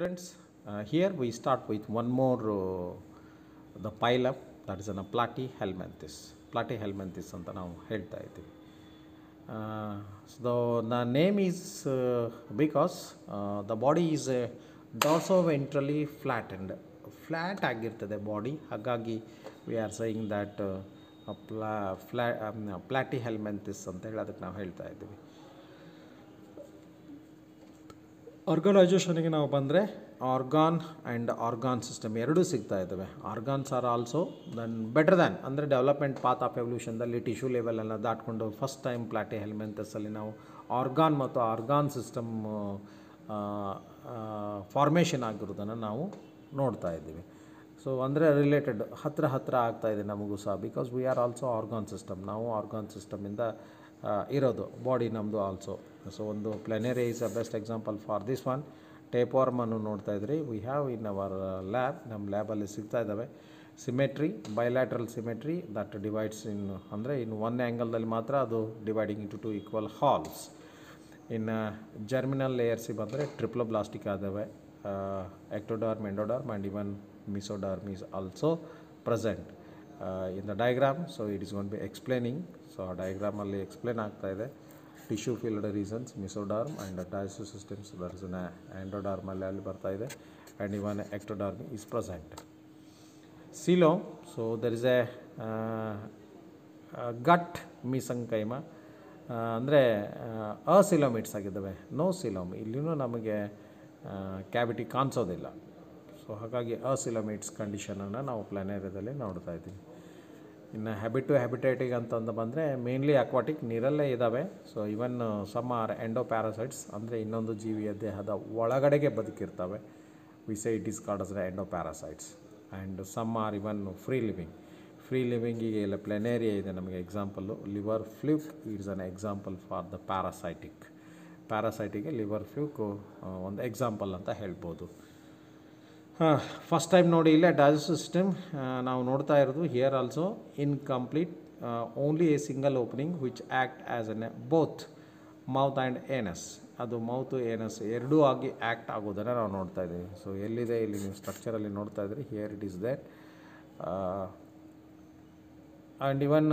Students, here we start with one more the phylum, that is platyhelminthes. Platyhelminthes ಅಂತ ನಾವು ಹೇಳ್ತಾ ಇದ್ದೀವಿ. So the name is because the body is dorsoventrally flattened. Flat ಆಗಿರ್ತದೆ body, ಹಾಗಾಗಿ we are saying that platyhelminthes ಅಂತ ಹೇಳಿ ಅದಕ್ಕೆ ನಾವು ಹೇಳ್ತಾ ಇದ್ದೀವಿ. ಆರ್ಗನೈಜೇಷನ್ಗೆ ನಾವು ಬಂದರೆ ಆರ್ಗಾನ್ ಆ್ಯಂಡ್ ಆರ್ಗಾನ್ ಸಿಸ್ಟಮ್ ಎರಡೂ ಸಿಗ್ತಾ ಇದ್ದಾವೆ. Organs are also then better than, ಅಂದರೆ ಡೆವಲಪ್ಮೆಂಟ್ ಪಾತ್ ಆಫ್ ಎವಲ್ಯೂಷನ್ದಲ್ಲಿ ಟಿಶ್ಯೂ ಲೆವೆಲೆಲ್ಲ ದಾಟ್ಕೊಂಡು ಫಸ್ಟ್ ಟೈಮ್ ಪ್ಲಾಟಿಹೆಲ್ಮಿಂಥಸಲ್ಲಿ ನಾವು ಆರ್ಗಾನ್ ಮತ್ತು ಆರ್ಗಾನ್ ಸಿಸ್ಟಮ್ ಫಾರ್ಮೇಷನ್ ಆಗಿರೋದನ್ನು ನಾವು ನೋಡ್ತಾ ಇದ್ದೀವಿ. ಸೊ ಅಂದರೆ ರಿಲೇಟೆಡ್ ಹತ್ತಿರ ಆಗ್ತಾಯಿದೆ ನಮಗೂ ಸಹ, because we are also organ system. ನಾವು ಆರ್ಗಾನ್ ಸಿಸ್ಟಮಿಂದ ಇರೋದು ಬಾಡಿ ನಮ್ಮದು ಆಲ್ಸೋ. ಸೊ ಒಂದು planaria is a best example for this one. ಟೇಪ್ವಾರ್ಮನ್ನು ನೋಡ್ತಾ ಇದ್ರಿ, we have in our lab. ನಮ್ಮ ಲ್ಯಾಬಲ್ಲಿ ಸಿಗ್ತಾ ಇದ್ದಾವೆ. Symmetry, bilateral symmetry that divides in, ಅಂದರೆ ಇನ್ ಒನ್ ಆ್ಯಂಗಲ್ದಲ್ಲಿ ಮಾತ್ರ ಅದು dividing into two equal halves. ಇನ್ನು ಜರ್ಮಿನಲ್ ಲೇಯರ್ಸಿಗೆ ಬಂದರೆ ಟ್ರಿಪ್ಲೋಬ್ಲಾಸ್ಟಿಕ್ ಆದವೆ, ectoderm, endoderm and even mesoderm is also present in the diagram. So it is gonna be explaining. So ಆ ಡಯಾಗ್ರಾಮಲ್ಲಿ ಎಕ್ಸ್ಪ್ಲೇನ್ ಆಗ್ತಾ ಇದೆ tissue field reasons, mesoderm and digestive systems, that is ಎಂಡೋಡರ್ಮಲ್ಲಿ ಅಲ್ಲಿ ಬರ್ತಾ ಇದೆ, and even ectoderm is present. Coelom, so there is a gut mesenchyme, ಅಂದರೆ acoelomates ಆಗಿದ್ದಾವೆ, ನೋ ಸಿಲೋಮ್. ಇಲ್ಲಿಯೂ ನಮಗೆ ಕ್ಯಾವಿಟಿ ಕಾಣಿಸೋದಿಲ್ಲ. ಸೊ ಹಾಗಾಗಿ ಅಸಿಲೋಮಿಟ್ಸ್ ಕಂಡೀಷನನ್ನು ನಾವು ಪ್ಲಾನೇರಿಯಾದಲ್ಲಿ ನೋಡ್ತಾ ಇದ್ದೀವಿ. ಇನ್ನು ಹ್ಯಾಬಿಟ್ ಟು ಹ್ಯಾಬಿಟೇಟಿಗೆ ಅಂತಂದು ಬಂದರೆ ಮೇನ್ಲಿ ಅಕ್ವಾಟಿಕ್, ನೀರಲ್ಲೇ ಇದ್ದಾವೆ. So even some are endoparasites, ಅಂದರೆ ಇನ್ನೊಂದು ಜೀವಿಯ ದೇಹದ ಒಳಗಡೆಗೆ ಬದುಕಿರ್ತವೆ. We say it is called as endoparasites. And some are even free living. Free ಲಿವಿಂಗಿಗೆ ಇಲ್ಲ ಪ್ಲೆನೇರಿಯಾ ಇದೆ ನಮಗೆ example. Liver fluke is an example for the parasitic. ಪ್ಯಾರಾಸೈಟಿಗೆ ಲಿವರ್ ಫ್ಲೂಕು ಒಂದು ಎಕ್ಸಾಂಪಲ್ ಅಂತ ಹೇಳ್ಬೋದು. ಫಸ್ಟ್ ಟೈಮ್ ನೋಡಿ ಇಲ್ಲೇ ಡೈಜೆಸ್ಟಿವ್ ಸಿಸ್ಟಮ್ ನಾವು ನೋಡ್ತಾ ಇರೋದು. Here also incomplete, only A single opening which act as an both mouth and anus. ಅದು ಮೌತು ಏನಸ್ ಎರಡೂ ಆಗಿ ಆ್ಯಕ್ಟ್ ಆಗೋದನ್ನು ನಾವು ನೋಡ್ತಾ ಇದ್ದೀವಿ. ಸೊ ಎಲ್ಲಿದೆ ಇಲ್ಲಿ ನೀವು ಸ್ಟ್ರಕ್ಚರಲ್ಲಿ ನೋಡ್ತಾ ಇದ್ರಿ, here it is there. And even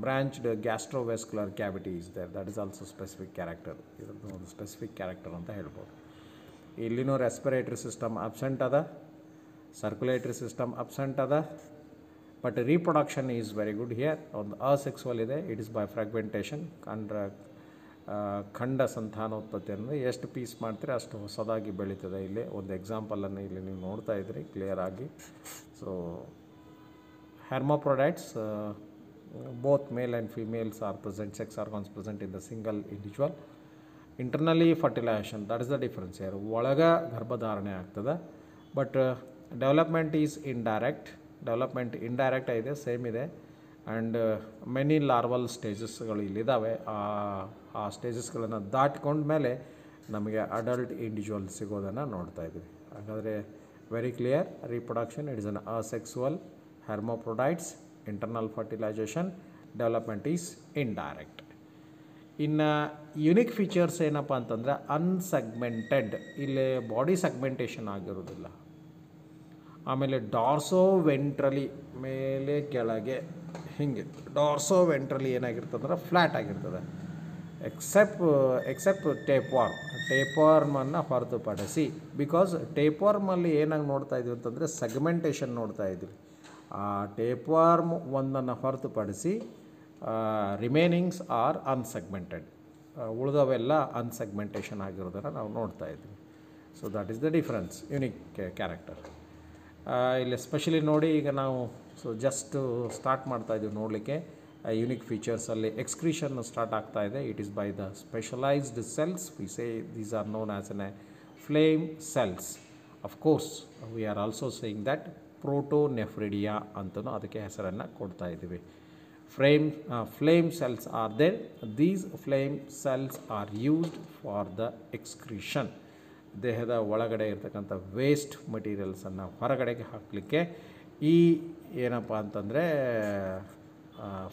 branched gastrovascular cavity is there, that is also specific character. ಇದರದ್ದು ಒಂದು ಸ್ಪೆಸಿಫಿಕ್ ಕ್ಯಾರೆಕ್ಟರ್ ಅಂತ ಹೇಳ್ಬೋದು. ಇಲ್ಲಿನೂ ರೆಸ್ಪಿರೇಟರಿ ಸಿಸ್ಟಮ್ ಅಬ್ಸೆಂಟ್ ಅದ, ಸರ್ಕ್ಯುಲೇಟರಿ ಸಿಸ್ಟಮ್ ಅಬ್ಸೆಂಟ್ ಅದ, but reproduction is very good here. ಒಂದು ಅಸೆಕ್ಸುವಲ್ ಇದೆ, it is by fragmentation. ಖಂಡ ಸಂತಾನೋತ್ಪತ್ತಿ ಅಂದರೆ ಎಷ್ಟು ಪೀಸ್ ಮಾಡ್ತೀರಿ ಅಷ್ಟು ಹೊಸದಾಗಿ ಬೆಳೀತದೆ. ಇಲ್ಲಿ ಒಂದು ಎಕ್ಸಾಂಪಲನ್ನು ಇಲ್ಲಿ ನೀವು ನೋಡ್ತಾ ಇದ್ರಿ ಕ್ಲಿಯರ್ ಆಗಿ. So hermaphrodites, both male and females are present, sex organs present in the single individual. Internally fertilization, that is the difference here. ಒಳಗ ಗರ್ಭಧಾರಣೆ ಆಗ್ತದೆ, but development is indirect. Development indirect ಇದೆ, ಸೇಮ್ ಇದೆ. ಆ್ಯಂಡ್ ಮೆನಿ ಲಾರ್ವಲ್ ಸ್ಟೇಜಸ್ಗಳು ಇಲ್ಲಿದ್ದಾವೆ. ಆ ಸ್ಟೇಜಸ್ಗಳನ್ನು ದಾಟ್ಕೊಂಡ್ಮೇಲೆ ನಮಗೆ ಅಡಲ್ಟ್ ಇಂಡಿವಿಜುವಲ್ ಸಿಗೋದನ್ನು ನೋಡ್ತಾ ಇದ್ದೀವಿ. ಹಾಗಾದರೆ very clear, reproduction it is an asexual, hermaphrodites, internal fertilization, development is indirect. ಇನ್ನು ಯುನಿಕ್ ಫೀಚರ್ಸ್ ಏನಪ್ಪ ಅಂತಂದರೆ ಅನ್ಸೆಗ್ಮೆಂಟೆಡ್, ಇಲ್ಲಿ ಬಾಡಿ ಸೆಗ್ಮೆಂಟೇಷನ್ ಆಗಿರೋದಿಲ್ಲ. ಆಮೇಲೆ ಡಾರ್ಸೋವೆಂಟ್ರಲಿ ಮೇಲೆ ಕೆಳಗೆ ಹಿಂಗೆ, ಡಾರ್ಸೋವೆಂಟ್ರಲಿ ಏನಾಗಿರ್ತದಂದ್ರೆ ಫ್ಲ್ಯಾಟ್ ಆಗಿರ್ತದೆ. ಎಕ್ಸೆಪ್ಟ್ ಟೇಪ್ವಾರ್ಮನ್ನು ಹೊರತುಪಡಿಸಿ, ಬಿಕಾಸ್ ಟೇಪ್ವಾರ್ಮಲ್ಲಿ ಏನಾಗಿ ನೋಡ್ತಾ ಇದ್ವಿ ಅಂತಂದರೆ ಸೆಗ್ಮೆಂಟೇಷನ್ ನೋಡ್ತಾ ಇದ್ವಿ. ಆ ಟೇಪ್ವಾರ್ಮ್ ಒಂದನ್ನು ಹೊರತುಪಡಿಸಿ ರಿಮೈನಿಂಗ್ಸ್ ಆರ್ ಅನ್ಸೆಗ್ಮೆಂಟೆಡ್. ಉಳಿದವೆಲ್ಲ ಅನ್ಸೆಗ್ಮೆಂಟೇಷನ್ ಆಗಿರೋದನ್ನು ನಾವು ನೋಡ್ತಾ ಇದ್ವಿ. So that is the difference, unique character. ಇಲ್ಲಿ ಎಸ್ಪೆಷಲಿ ನೋಡಿ, ಈಗ ನಾವು ಜಸ್ಟ್ ಸ್ಟಾರ್ಟ್ ಮಾಡ್ತಾಯಿದ್ದೀವಿ ನೋಡಲಿಕ್ಕೆ. ಯುನಿಕ್ ಫೀಚರ್ಸಲ್ಲಿ ಎಕ್ಸ್ಕ್ರೀಷನ್ ಸ್ಟಾರ್ಟ್ ಆಗ್ತಾ ಇದೆ. It is by the specialised cells. We say these are known as an flame cells. Of course we are also saying that protonephridia ಅಂತಲೂ ಅದಕ್ಕೆ ಹೆಸರನ್ನು ಕೊಡ್ತಾ ಇದ್ದೀವಿ. Flame cells are there. These flame cells are used for the excretion. ದೇಹದ ಒಳಗಡೆ ಇರ್ತಕ್ಕಂಥ waste ಮಟೀರಿಯಲ್ಸನ್ನು ಹೊರಗಡೆಗೆ ಹಾಕಲಿಕ್ಕೆ ಈ ಏನಪ್ಪ ಅಂತಂದರೆ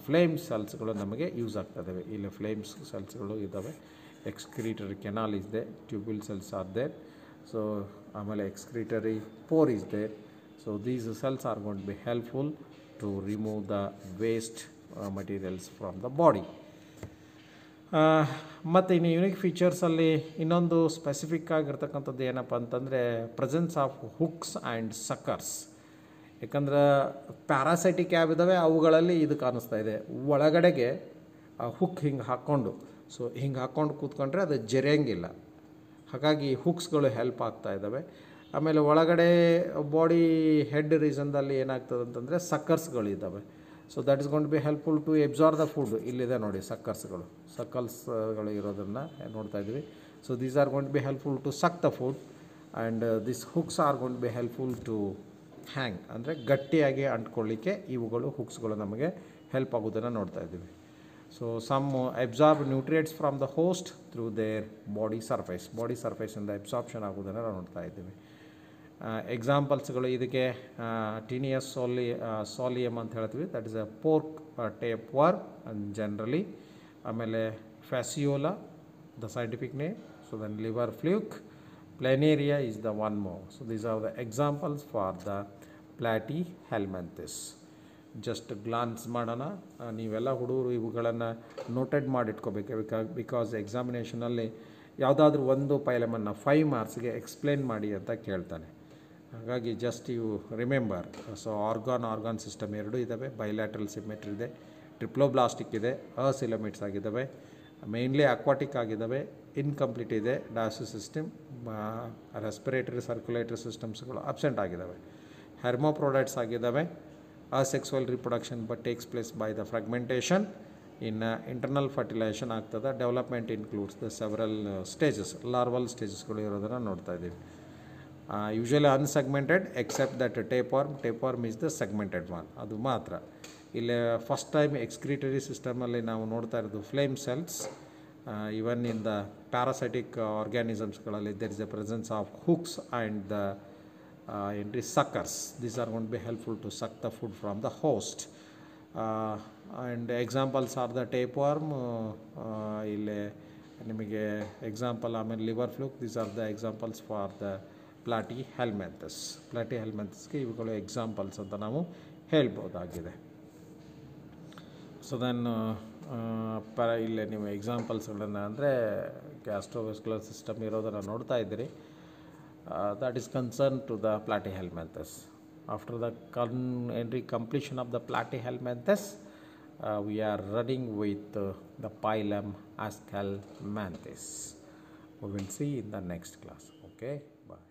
ಫ್ಲೇಮ್ ಸೆಲ್ಸ್ಗಳು ನಮಗೆ ಯೂಸ್ ಆಗ್ತದೆ. ಇಲ್ಲಿ ಫ್ಲೇಮ್ಸ್ ಸೆಲ್ಸ್ಗಳು ಇದ್ದಾವೆ. ಎಕ್ಸ್ಕ್ರೀಟರಿ ಕೆನಾಲ್ ಇದೆ, tubule cells are there. So ಆಮೇಲೆ excretory pore is there. So these cells are gonna be helpful to remove the waste materials from the body. ಮತ್ತು ಇನ್ನು ಯುನಿಕ್ ಫೀಚರ್ಸಲ್ಲಿ ಇನ್ನೊಂದು ಸ್ಪೆಸಿಫಿಕ್ ಆಗಿರ್ತಕ್ಕಂಥದ್ದು ಏನಪ್ಪ ಅಂತಂದರೆ presence of hooks and suckers. ಯಾಕಂದ್ರೆ parasitic ಯಾವ ಇದ್ದಾವೆ ಅವುಗಳಲ್ಲಿ ಇದು ಕಾಣಿಸ್ತಾ ಇದೆ. ಒಳಗಡೆಗೆ ಹುಕ್ ಹಿಂಗೆ ಹಾಕ್ಕೊಂಡು, ಸೊ ಹಿಂಗೆ ಹಾಕ್ಕೊಂಡು ಕೂತ್ಕೊಂಡ್ರೆ ಅದು ಜರಿಯಂಗಿಲ್ಲ. ಹಾಗಾಗಿ ಹುಕ್ಸ್ಗಳು ಹೆಲ್ಪ್ ಆಗ್ತಾ ಇದ್ದಾವೆ. ಆಮೇಲೆ ಒಳಗಡೆ ಬಾಡಿ ಹೆಡ್ ರೀಸನ್ದಲ್ಲಿ ಏನಾಗ್ತದೆ ಅಂತಂದರೆ ಸಕ್ಕರ್ಸ್ಗಳಿದ್ದಾವೆ. So that is gonna be helpful to absorb the food. ಇಲ್ಲಿದೆ ನೋಡಿ ಸಕ್ಕಲ್ಸ್ಗಳು ಇರೋದನ್ನು ನೋಡ್ತಾ ಇದ್ವಿ. So these are gonna be helpful to suck the food and this hooks are gonna be helpful to hang, ಅಂದರೆ ಗಟ್ಟಿಯಾಗಿ ಅಂಟ್ಕೊಳ್ಳಿಕ್ಕೆ ಇವುಗಳು ಹುಕ್ಸ್ಗಳು ನಮಗೆ ಹೆಲ್ಪ್ ಆಗೋದನ್ನು ನೋಡ್ತಾ ಇದ್ದೀವಿ. So some absorb nutrients from the host through their body ಸರ್ಫೇಸಿಂದ ಅಬ್ಸಾರ್ಪ್ಷನ್ ಆಗೋದನ್ನು ನಾವು ನೋಡ್ತಾ ಇದ್ದೀವಿ. ಎಕ್ಸಾಂಪಲ್ಸ್ಗಳು ಇದಕ್ಕೆ ಟೀನಿಯಸ್ ಸೋಲಿಯಮ್ ಅಂತ ಹೇಳ್ತೀವಿ, that is a pork tape worm generally. ಆಮೇಲೆ fasciola the scientific name. So then liver fluke, planaria is the one more. So these are the examples for the platyhelminthes. Just glance ಮಾಡೋಣ. ನೀವೆಲ್ಲ ಹುಡುಗರು ಇವುಗಳನ್ನು noted ಮಾಡಿಟ್ಕೋಬೇಕು. Because ಎಕ್ಸಾಮಿನೇಷನಲ್ಲಿ ಯಾವುದಾದ್ರೂ ಒಂದು ಪೈಲಮನ್ನು 5 ಮಾರ್ಕ್ಸ್ಗೆ explain ಮಾಡಿ ಅಂತ ಕೇಳ್ತಾನೆ. ಹಾಗಾಗಿ just you remember. So organ system 2 ಇದ್ದಾವೆ, ಬೈಲ್ಯಾಟ್ರಲ್ ಸಿಮೆಟ್ರಿ ಇದೆ, ಟ್ರಿಪ್ಲೋಬ್ಲಾಸ್ಟಿಕ್ ಇದೆ, ಅಸಿಲಮಿಟ್ಸ್ ಆಗಿದ್ದಾವೆ, ಮೇನ್ಲಿ ಅಕ್ವಾಟಿಕ್ ಆಗಿದ್ದಾವೆ, ಇನ್ಕಂಪ್ಲೀಟ್ ಇದೆ, ಡಯಾಸಿಸ್ ಸಿಸ್ಟಮ್, ರೆಸ್ಪಿರೇಟರಿ ಸರ್ಕ್ಯುಲೇಟರಿ ಸಿಸ್ಟಮ್ಸ್ಗಳು ಅಬ್ಸೆಂಟ್ ಆಗಿದ್ದಾವೆ, ಹೆರ್ಮೋಪ್ರೊಡೈಟ್ಸ್ ಆಗಿದ್ದಾವೆ, asexual reproduction but takes place by the fragmentation. ಇನ್ನು ಇಂಟರ್ನಲ್ ಫರ್ಟಿಲೈಸೇಷನ್ ಆಗ್ತದೆ. Development includes the several stages, larval ಸ್ಟೇಜಸ್ಗಳು ಇರೋದನ್ನು ನೋಡ್ತಾ ಇದ್ದೀವಿ. Usually unsegmented except that tapeworm is the segmented one, ಅದು ಮಾತ್ರ. ಇಲ್ಲಿ ಫಸ್ಟ್ ಟೈಮ್ ಎಕ್ಸ್ಕ್ರೀಟರಿ ಸಿಸ್ಟಮಲ್ಲಿ ನಾವು ನೋಡ್ತಾ ಇರೋದು flame cells. Even in the parasitic ಆರ್ಗ್ಯಾನಿಸಮ್ಸ್ಗಳಲ್ಲಿ there is a presence of hooks and the suckers. These are going to be helpful to suck the food from the host. And examples are the tapeworm. ಇಲ್ಲಿ ನಿಮಗೆ example ಆಮೇಲೆ liver fluke. These are the examples for the ಪ್ಲಾಟಿಹೆಲ್ಮಿಂಥಸ್ಗೆ ಇವುಗಳು examples ಅಂತ ನಾವು ಹೇಳ್ಬೋದಾಗಿದೆ. So then ಇಲ್ಲೇ ನೀವು ಎಕ್ಸಾಂಪಲ್ಸ್ಗಳನ್ನು ಅಂದರೆ ಗ್ಯಾಸ್ಟ್ರೋವೆಸ್ಕ್ಯುಲರ್ ಸಿಸ್ಟಮ್ ಇರೋದನ್ನು ನೋಡ್ತಾ ಇದ್ದೀರಿ. That is concerned to the platyhelminthes. After the completion of the platyhelminthes, we are running with the phylum Aschelminthes. We will see in the next class. Okay, bye.